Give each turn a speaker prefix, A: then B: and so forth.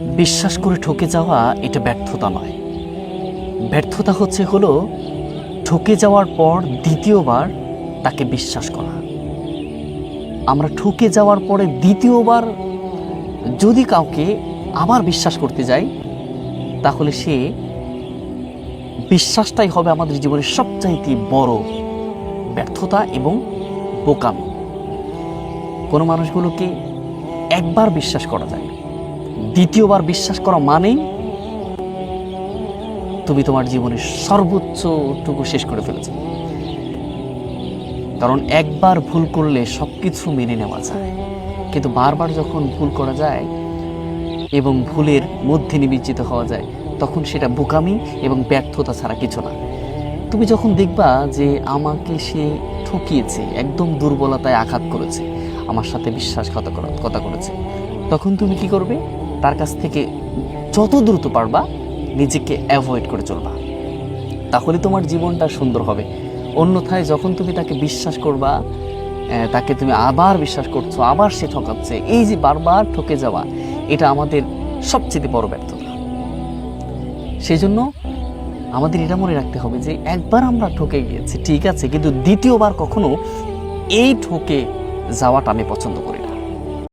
A: বিশ্বাস করে ঠকে যাওয়া এটা ব্যর্থতা নয়। ব্যর্থতা হলো ঠকে যাওয়ার পর দ্বিতীয়বার তাকে বিশ্বাস করা। আমরা ঠকে যাওয়ার পরে দ্বিতীয়বার যদি কাউকে আবার বিশ্বাস করতে যাই, তাহলে সে বিশ্বাসটাই হবে আমাদের জীবনের সবচাইতে বড় ব্যর্থতা এবং বোকামি। কোনো মানুষগুলোকে একবার বিশ্বাস করা যায়, দ্বিতীয়বার বিশ্বাস করা মানেই তুমি তোমার জীবনের সর্বোচ্চটুকু শেষ করে ফেলেছ। কারণ একবার ভুল করলে সব কিছু মেনে নেওয়া যায়, কিন্তু বারবার যখন ভুল করা যায় এবং ভুলের মধ্যে নিমজ্জিত হওয়া যায়, তখন সেটা বোকামি এবং ব্যর্থতা ছাড়া কিছু না। তুমি যখন দেখবা যে আমাকে সে ঠকিয়েছে, একদম দুর্বলতায় আঘাত করেছে, আমার সাথে বিশ্বাসঘাতকতা করেছে, তখন তুমি কি করবে? তার কাছ থেকে যত দ্রুত পারবা নিজেকে অ্যাভয়েড করে চলবা, তাহলে তোমার জীবনটা সুন্দর হবে। অন্যথায় যখন তুমি তাকে বিশ্বাস করবা, তাকে তুমি আবার বিশ্বাস করছো, আবার সে ঠকাচ্ছে, এই যে বারবার ঠকে যাওয়া, এটা আমাদের সবচেয়ে বড় ব্যর্থতা। সেই জন্য আমাদের এটা মনে রাখতে হবে যে একবার আমরা ঠকে গিয়েছি ঠিক আছে, কিন্তু দ্বিতীয়বার কখনো এই ঠকে যাওয়াটা আমি পছন্দ করি না।